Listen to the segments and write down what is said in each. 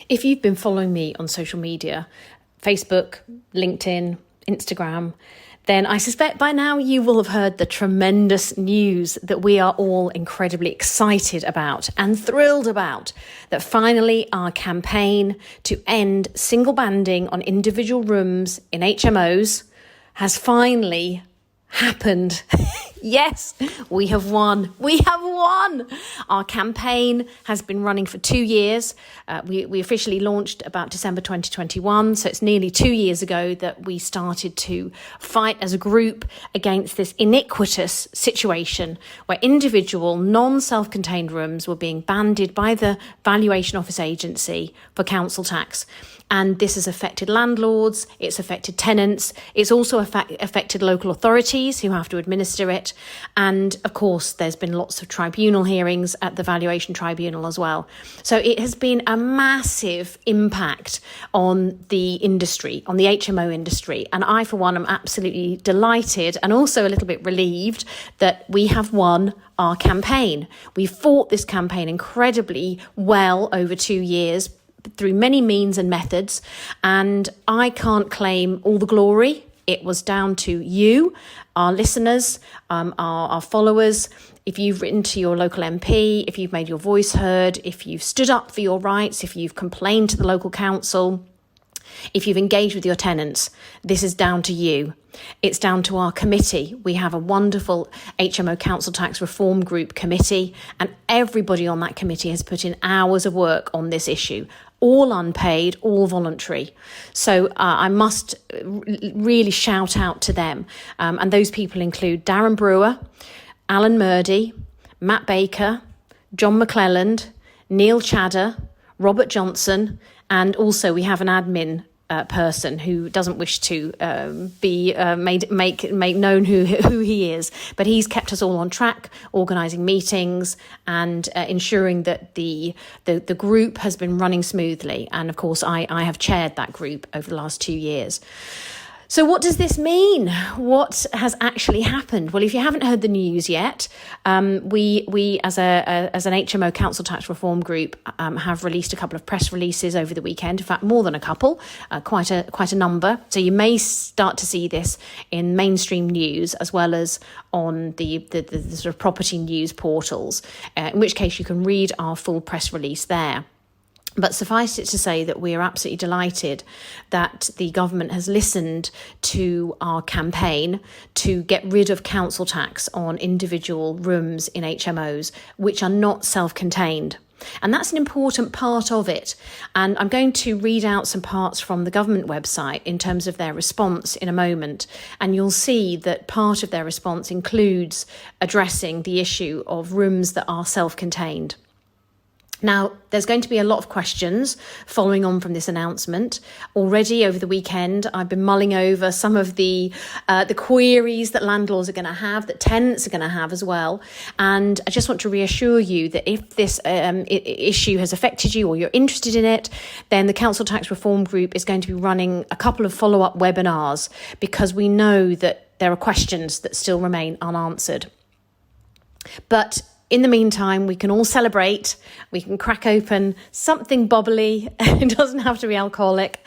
If you've been following me on social media, Facebook, LinkedIn, Instagram, then I suspect by now you will have heard the tremendous news that we are all incredibly excited about and thrilled about, that finally our campaign to end single banding on individual rooms in HMOs has finally happened. Yes, we have won. We have won. Our campaign has been running for 2 years. We officially launched about December 2021. So it's nearly 2 years ago that we started to fight as a group against this iniquitous situation where individual non-self-contained rooms were being banded by the Valuation Office Agency for council tax. And this has affected landlords, it's affected tenants, it's also affected local authorities who have to administer it. And of course, there's been lots of tribunal hearings at the Valuation Tribunal as well. So it has been a massive impact on the industry, on the HMO industry. And I, for one, am absolutely delighted and also a little bit relieved that we have won our campaign. We fought this campaign incredibly well over 2 years, through many means and methods, and I can't claim all the glory. It was down to you, our listeners, our followers. If you've written to your local MP, if you've made your voice heard, if you've stood up for your rights, if you've complained to the local council, if you've engaged with your tenants, this is down to you. It's down to our committee. We have a wonderful HMO Council Tax Reform Group committee, and everybody on that committee has put in hours of work on this issue, all unpaid, all voluntary. So I must really shout out to them. And those people include Darren Brewer, Alan Murdy, Matt Baker, John McClelland, Neil Chadder, Robert Johnson, and also we have an admin person who doesn't wish to make known who he is, but he's kept us all on track, organising meetings and ensuring that the group has been running smoothly. And of course, I have chaired that group over the last 2 years. So what does this mean? What has actually happened? Well, if you haven't heard the news yet, we as an HMO Council Tax Reform Group have released a couple of press releases over the weekend. In fact, more than a couple, quite a number. So you may start to see this in mainstream news as well as on the sort of property news portals. In which case, you can read our full press release there. But suffice it to say that we are absolutely delighted that the government has listened to our campaign to get rid of council tax on individual rooms in HMOs, which are not self-contained. And that's an important part of it. And I'm going to read out some parts from the government website in terms of their response in a moment. And you'll see that part of their response includes addressing the issue of rooms that are self-contained. Now, there's going to be a lot of questions following on from this announcement. Already over the weekend, I've been mulling over some of the queries that landlords are going to have, that tenants are going to have as well. And I just want to reassure you that if this issue has affected you or you're interested in it, then the Council Tax Reform Group is going to be running a couple of follow-up webinars because we know that there are questions that still remain unanswered. But in the meantime, we can all celebrate. We can crack open something bubbly. It doesn't have to be alcoholic.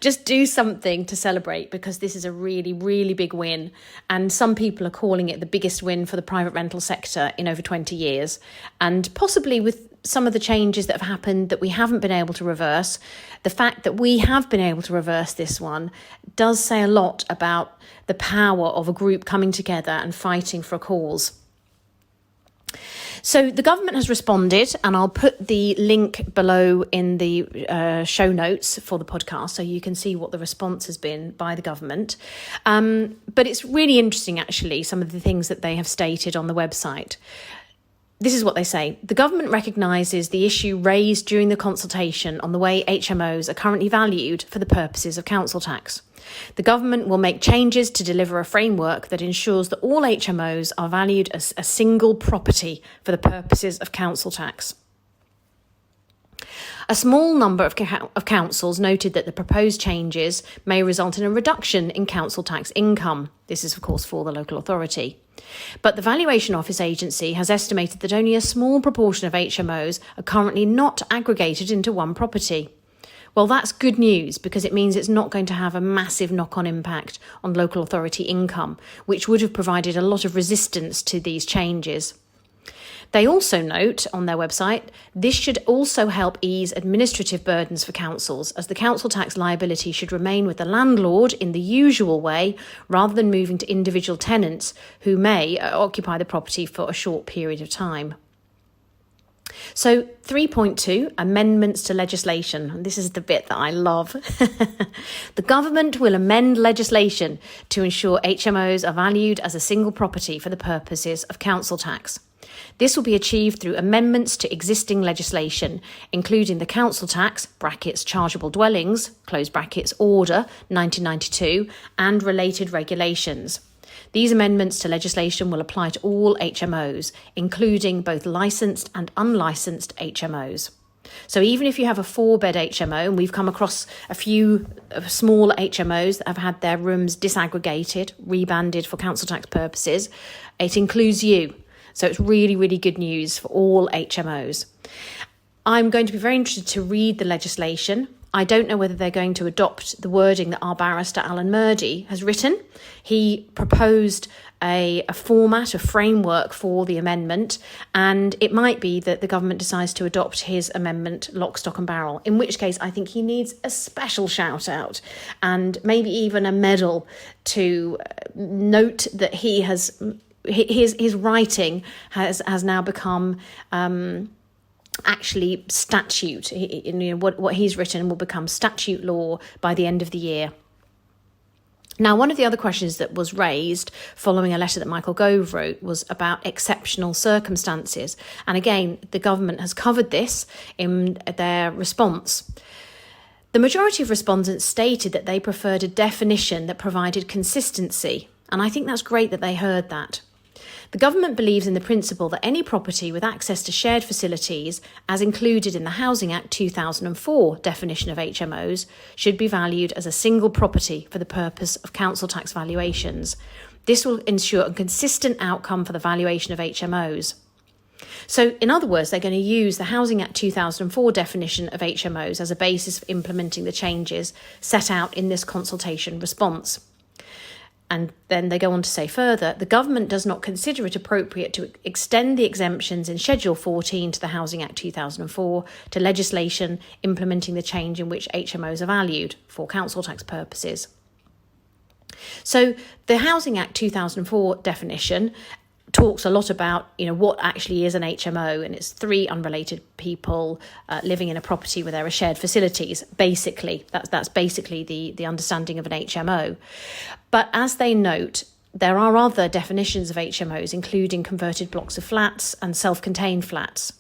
Just do something to celebrate because this is a really, really big win. And some people are calling it the biggest win for the private rental sector in over 20 years. And possibly with some of the changes that have happened that we haven't been able to reverse, the fact that we have been able to reverse this one does say a lot about the power of a group coming together and fighting for a cause. So the government has responded, and I'll put the link below in the show notes for the podcast so you can see what the response has been by the government. But it's really interesting, actually, some of the things that they have stated on the website. This is what they say. The government recognises the issue raised during the consultation on the way HMOs are currently valued for the purposes of council tax. The government will make changes to deliver a framework that ensures that all HMOs are valued as a single property for the purposes of council tax. A small number of councils noted that the proposed changes may result in a reduction in council tax income. This is, of course, for the local authority. But the Valuation Office Agency has estimated that only a small proportion of HMOs are currently not aggregated into one property. Well, that's good news because it means it's not going to have a massive knock-on impact on local authority income, which would have provided a lot of resistance to these changes. They also note on their website, this should also help ease administrative burdens for councils, as the council tax liability should remain with the landlord in the usual way, rather than moving to individual tenants who may occupy the property for a short period of time. So 3.2, amendments to legislation. And this is the bit that I love. The government will amend legislation to ensure HMOs are valued as a single property for the purposes of council tax. This will be achieved through amendments to existing legislation, including the council tax (brackets chargeable dwellings) close brackets order 1992 and related regulations. These amendments to legislation will apply to all HMOs, including both licensed and unlicensed HMOs. So even if you have a 4-bed HMO, and we've come across a few small HMOs that have had their rooms disaggregated, rebanded for council tax purposes, it includes you. So it's really, really good news for all HMOs. I'm going to be very interested to read the legislation. I don't know whether they're going to adopt the wording that our barrister Alan Murdy has written. He proposed a format, a framework for the amendment, and it might be that the government decides to adopt his amendment lock, stock and barrel, in which case I think he needs a special shout out and maybe even a medal to note that he has his writing has now become actually statute. What he's written will become statute law by the end of the year. Now, one of the other questions that was raised following a letter that Michael Gove wrote was about exceptional circumstances. And again, the government has covered this in their response. The majority of respondents stated that they preferred a definition that provided consistency. And I think that's great that they heard that. The government believes in the principle that any property with access to shared facilities, as included in the Housing Act 2004 definition of HMOs, should be valued as a single property for the purpose of council tax valuations. This will ensure a consistent outcome for the valuation of HMOs. So, in other words, they're going to use the Housing Act 2004 definition of HMOs as a basis for implementing the changes set out in this consultation response. And then they go on to say further, the government does not consider it appropriate to extend the exemptions in Schedule 14 to the Housing Act 2004 to legislation implementing the change in which HMOs are valued for council tax purposes. So the Housing Act 2004 definition talks a lot about, what actually is an HMO, and it's 3 unrelated people living in a property where there are shared facilities. Basically, that's basically the understanding of an HMO. But as they note, there are other definitions of HMOs, including converted blocks of flats and self-contained flats.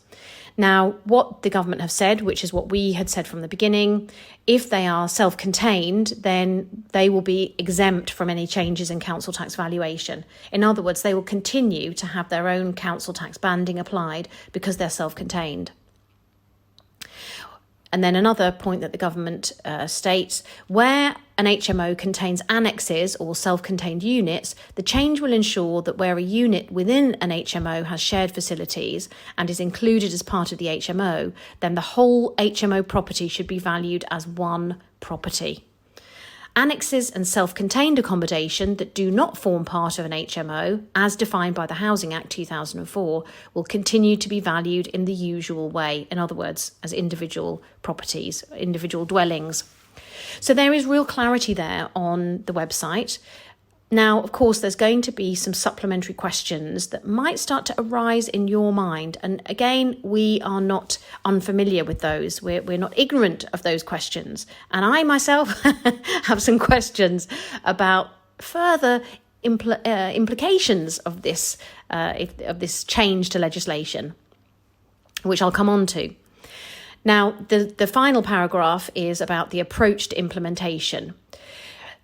Now, what the government have said, which is what we had said from the beginning, if they are self-contained, then they will be exempt from any changes in council tax valuation. In other words, they will continue to have their own council tax banding applied because they're self-contained. And then another point that the government states, where an HMO contains annexes or self-contained units, the change will ensure that where a unit within an HMO has shared facilities and is included as part of the HMO, then the whole HMO property should be valued as one property. Annexes and self-contained accommodation that do not form part of an HMO, as defined by the Housing Act 2004, will continue to be valued in the usual way, in other words, as individual properties, individual dwellings. So there is real clarity there on the website. Now, of course, there's going to be some supplementary questions that might start to arise in your mind. And again, we are not unfamiliar with those. We're not ignorant of those questions. And I myself have some questions about further implications of this change to legislation, which I'll come on to. Now, the final paragraph is about the approach to implementation.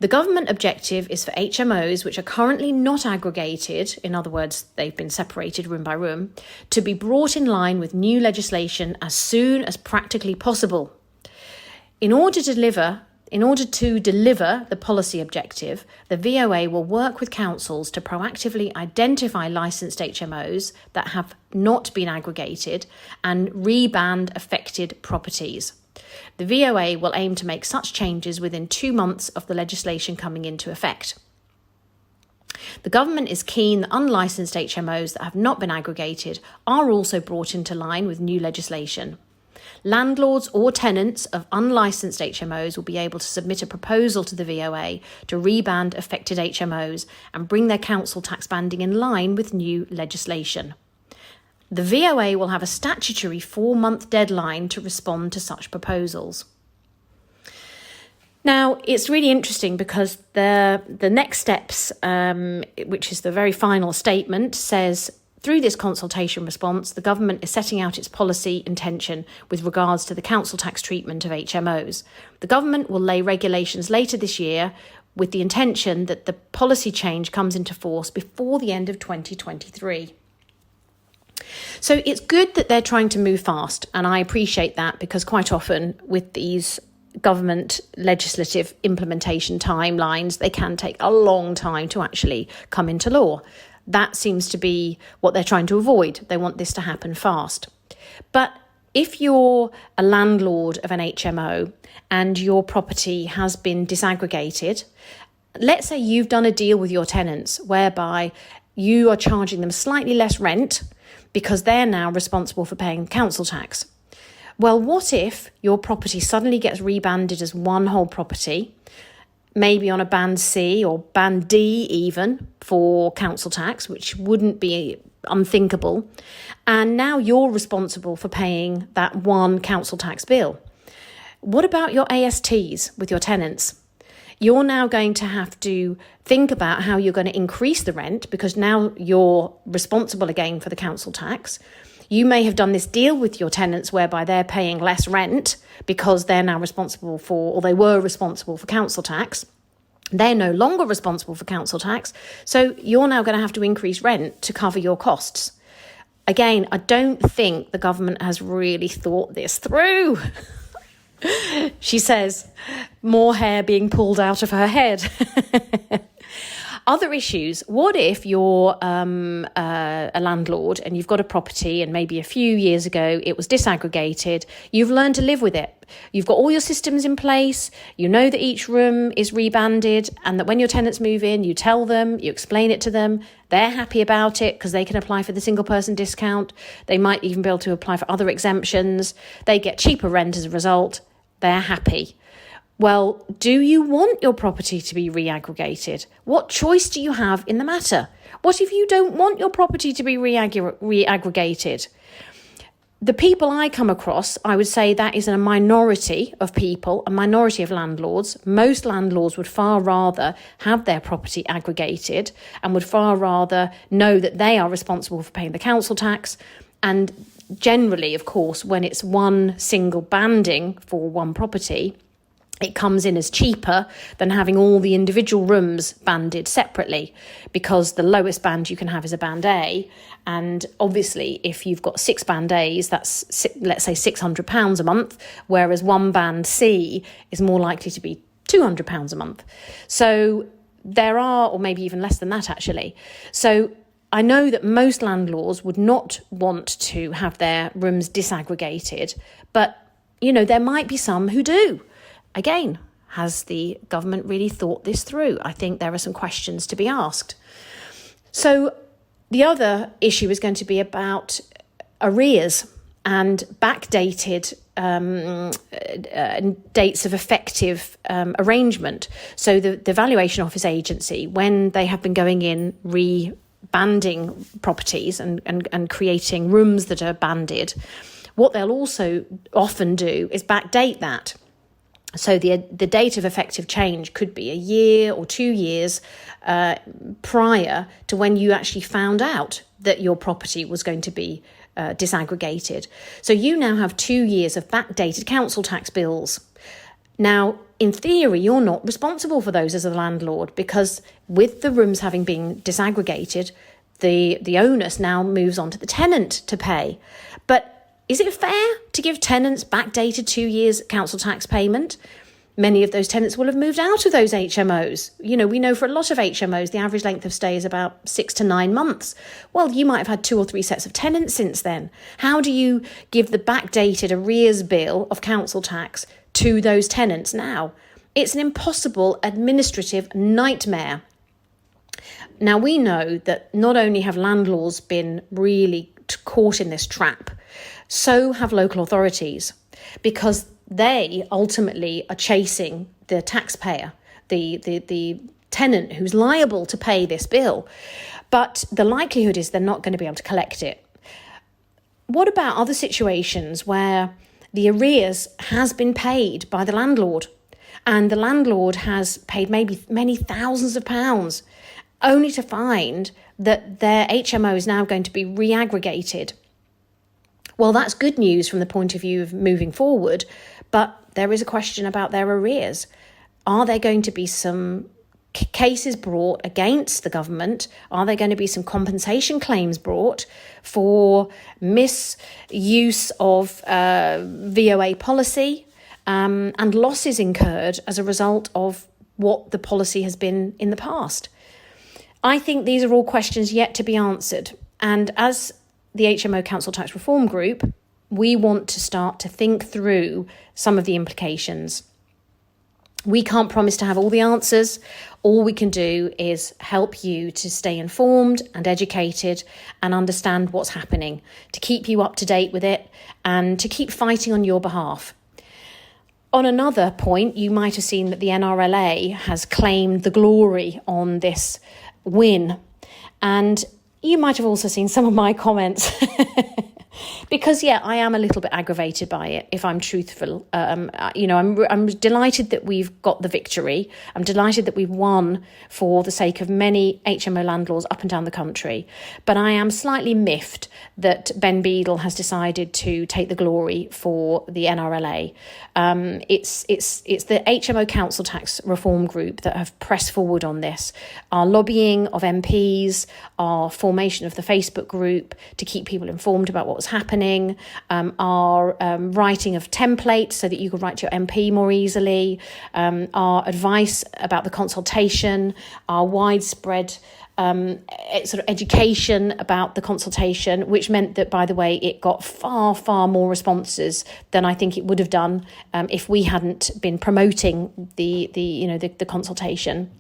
The government objective is for HMOs, which are currently not aggregated, in other words, they've been separated room by room, to be brought in line with new legislation as soon as practically possible. In order to deliver the policy objective, the VOA will work with councils to proactively identify licensed HMOs that have not been aggregated and reband affected properties. The VOA will aim to make such changes within 2 months of the legislation coming into effect. The government is keen that unlicensed HMOs that have not been aggregated are also brought into line with new legislation. Landlords or tenants of unlicensed HMOs will be able to submit a proposal to the VOA to reband affected HMOs and bring their council tax banding in line with new legislation. The VOA will have a statutory 4-month deadline to respond to such proposals. Now, it's really interesting because the next steps, which is the very final statement, says, through this consultation response, the government is setting out its policy intention with regards to the council tax treatment of HMOs. The government will lay regulations later this year with the intention that the policy change comes into force before the end of 2023. So it's good that they're trying to move fast, and I appreciate that, because quite often with these government legislative implementation timelines, they can take a long time to actually come into law. That seems to be what they're trying to avoid. They want this to happen fast. But if you're a landlord of an HMO and your property has been disaggregated, let's say you've done a deal with your tenants whereby you are charging them slightly less rent because they're now responsible for paying council tax. Well, what if your property suddenly gets rebanded as one whole property, maybe on a band C or band D even for council tax, which wouldn't be unthinkable, and now you're responsible for paying that one council tax bill? What about your ASTs with your tenants? You're now going to have to think about how you're going to increase the rent, because now you're responsible again for the council tax. You may have done this deal with your tenants whereby they're paying less rent because they're now responsible for, or they were responsible for council tax. They're no longer responsible for council tax. So you're now going to have to increase rent to cover your costs. Again, I don't think the government has really thought this through. She says, more hair being pulled out of her head. Other issues. What if you're a landlord and you've got a property and maybe a few years ago it was disaggregated? You've learned to live with it. You've got all your systems in place. You know that each room is rebanded, and that when your tenants move in, you tell them, you explain it to them. They're happy about it because they can apply for the single person discount. They might even be able to apply for other exemptions. They get cheaper rent as a result. They're happy. Well, do you want your property to be reaggregated? What choice do you have in the matter? What if you don't want your property to be reaggregated? The people I come across, I would say that is a minority of people, a minority of landlords. Most landlords would far rather have their property aggregated and would far rather know that they are responsible for paying the council tax. And generally, of course, when it's one single banding for one property, it comes in as cheaper than having all the individual rooms banded separately, because the lowest band you can have is a band A. And obviously, if you've got 6 band A's, that's, let's say, £600 a month, whereas one band C is more likely to be £200 a month. So there are, or maybe even less than that, actually. So I know that most landlords would not want to have their rooms disaggregated, but, you know, there might be some who do. Again, has the government really thought this through? I think there are some questions to be asked. So the other issue is going to be about arrears and backdated dates of effective arrangement. So the Valuation Office Agency, when they have been going in banding properties and creating rooms that are banded, what they'll also often do is backdate that. So the date of effective change could be a year or 2 years prior to when you actually found out that your property was going to be disaggregated. So you now have 2 years of backdated council tax bills. Now, in theory, you're not responsible for those as a landlord, because with the rooms having been disaggregated, the onus now moves on to the tenant to pay. But is it fair to give tenants backdated 2 years council tax payment? Many of those tenants will have moved out of those HMOs. You know, we know for a lot of HMOs, the average length of stay is about 6 to 9 months. Well, you might have had 2 or 3 sets of tenants since then. How do you give the backdated arrears bill of council tax to those tenants now? It's an impossible administrative nightmare. Now, we know that not only have landlords been really caught in this trap, so have local authorities, because they ultimately are chasing the taxpayer, the tenant who's liable to pay this bill. But the likelihood is they're not going to be able to collect it. What about other situations where the arrears has been paid by the landlord, and the landlord has paid maybe many thousands of pounds, only to find that their HMO is now going to be reaggregated? Well, that's good news from the point of view of moving forward, but there is a question about their arrears. Are there going to be some cases brought against the government? Are there going to be some compensation claims brought for misuse of VOA policy and losses incurred as a result of what the policy has been in the past? I think these are all questions yet to be answered. And as the HMO Council Tax Reform Group, we want to start to think through some of the implications. We can't promise to have all the answers. All we can do is help you to stay informed and educated and understand what's happening, to keep you up to date with it and to keep fighting on your behalf. On another point, you might have seen that the NRLA has claimed the glory on this win. And you might have also seen some of my comments because, I am a little bit aggravated by it, if I'm truthful. I'm delighted that we've got the victory. I'm delighted that we've won for the sake of many HMO landlords up and down the country. But I am slightly miffed that Ben Beadle has decided to take the glory for the NRLA. It's the HMO Council Tax Reform Group that have pressed forward on this. Our lobbying of MPs, our formation of the Facebook group to keep people informed about what was happening, our writing of templates so that you could write to your MP more easily, our advice about the consultation, our widespread sort of education about the consultation, which meant that, by the way, it got far, far more responses than I think it would have done if we hadn't been promoting the consultation.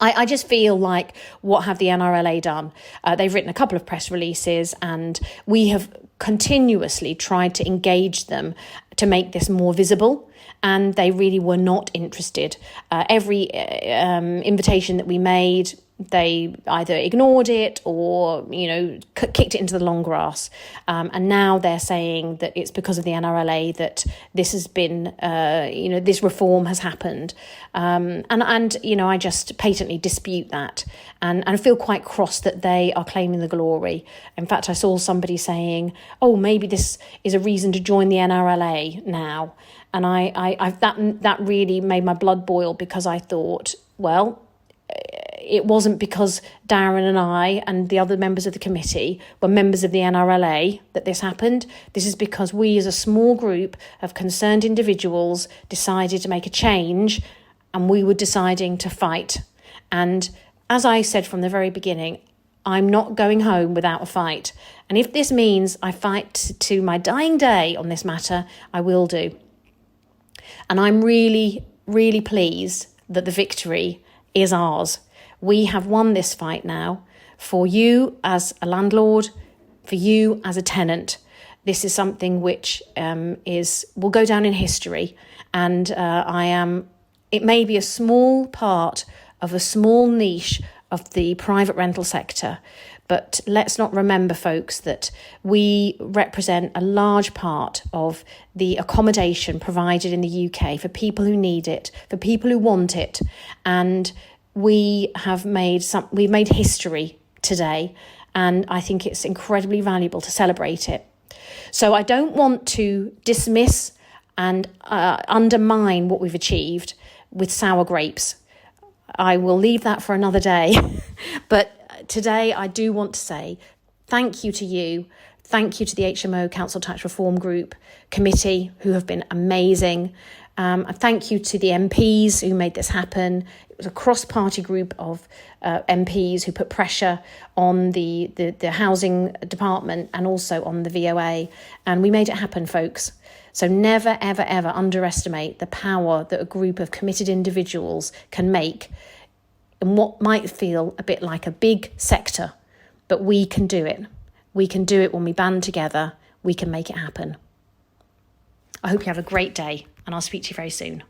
I just feel like, what have the NRLA done? They've written a couple of press releases, and we have continuously tried to engage them to make this more visible, and they really were not interested. Every invitation that we made, they either ignored it or, kicked it into the long grass. And now they're saying that it's because of the NRLA that this has been, this reform has happened. And I just patently dispute that and feel quite cross that they are claiming the glory. In fact, I saw somebody saying, oh, maybe this is a reason to join the NRLA now. And that really made my blood boil, because I thought, well, it wasn't because Darren and I and the other members of the committee were members of the NRLA that this happened. This is because we, as a small group of concerned individuals, decided to make a change, and we were deciding to fight. And as I said from the very beginning, I'm not going home without a fight. And if this means I fight to my dying day on this matter, I will do. And I'm really, really pleased that the victory is ours. We have won this fight now, for you as a landlord, for you as a tenant. This is something which will go down in history, and it may be a small part of a small niche of the private rental sector, but let's not remember, folks, that we represent a large part of the accommodation provided in the UK for people who need it, for people who want it, and we've made history today, and I think it's incredibly valuable to celebrate it. So I don't want to dismiss and undermine what we've achieved with sour grapes. I will leave that for another day. But today I do want to say thank you to you. Thank you to the HMO Council Tax Reform Group Committee, who have been amazing. Thank you to the MPs who made this happen. It was a cross-party group of MPs who put pressure on the housing department and also on the VOA. And we made it happen, folks. So never, ever, ever underestimate the power that a group of committed individuals can make in what might feel a bit like a big sector. But we can do it. We can do it when we band together. We can make it happen. I hope you have a great day, and I'll speak to you very soon.